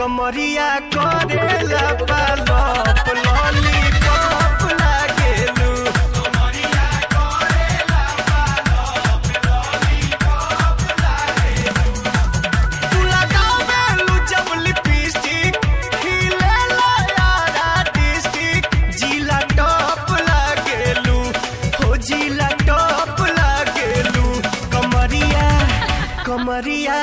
कमरिया करेला पालप लॉलीपॉप लागेलू। कमरिया करेला पालप लॉलीपॉप लागेलू। तू लगावेलू जब लिपस्टिक खिलेला यारा डिस्ट्रिक्ट जिला टॉप लागेलू हो जिला टॉप लागेलू। कमरिया कमरिया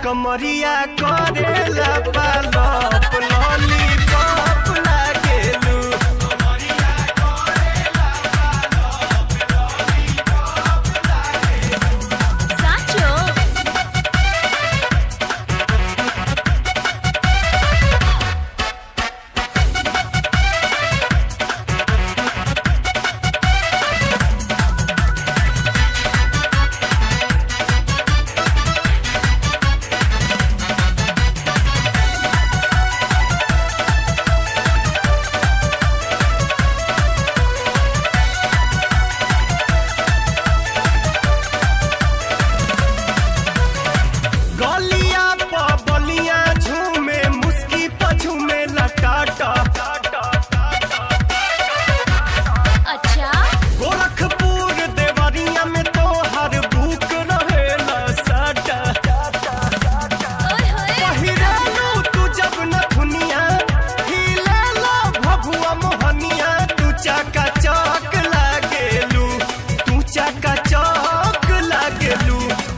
कमरिया करेला पालप लॉलीपॉप लागेलू। कमरिया करेला पालप लॉलीपॉप लागेलू। साचो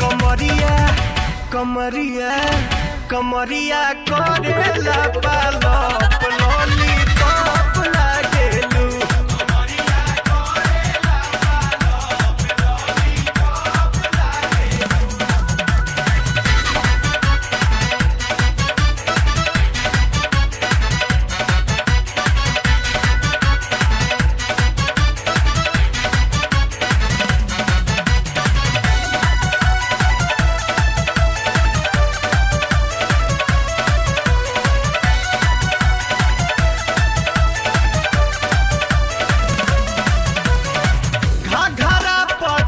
कमरिया कमरिया करेला पालप लॉलीपॉप लागेलू। कमरिया करेला पालप लॉलीपॉप लागेलू।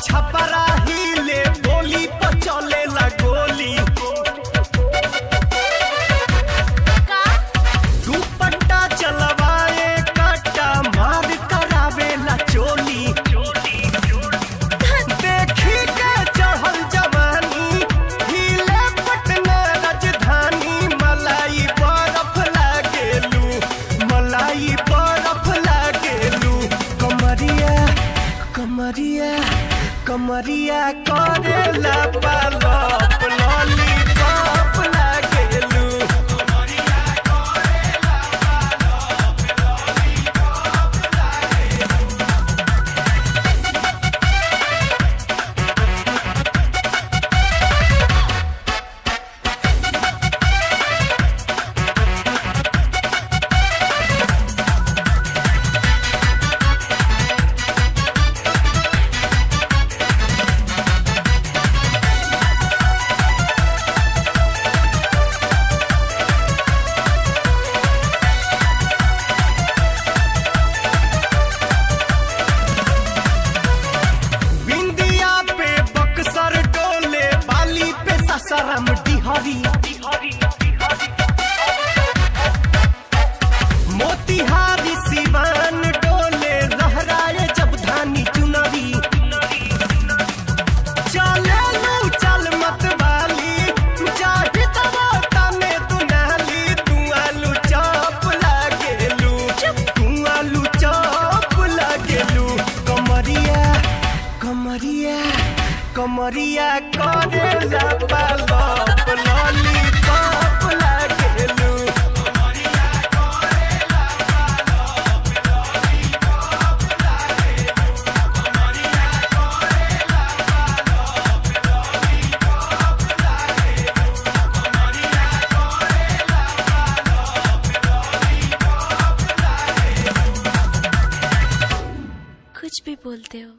छपरा हिले बोली पर चलेला गोली। दुपट्टा चलवाए कट्टा मार करावेला चोली। देखी के चढ़ल जवानी हिले पटना राजधानी। मलाई बर्फ लागेलू मलाई बर्फ लागेलू। कमरिया कमरिया कमरिया करेला पालप लॉलीपॉप लागेलू। कमरिया करेला पालप लॉलीपॉप लागेलू। सरम डिहरी मोतिहारी सिवान डोले लहराए जब धानी चुनरी। चले लू चल मत वाली चाहे तबोता में दुनाली। तू आलू चौप लागेलू तू आलू चौप लागेलू। कमरिया कमरिया कमरिया करेला पालप लॉलीपॉप लागेलू। कमरिया करेला पालप लॉलीपॉप लागेलू। कमरिया करेला पालप लॉलीपॉप लागेलू। कमरिया करेला पालप लॉलीपॉप लागेलू। कुछ भी बोलते हो।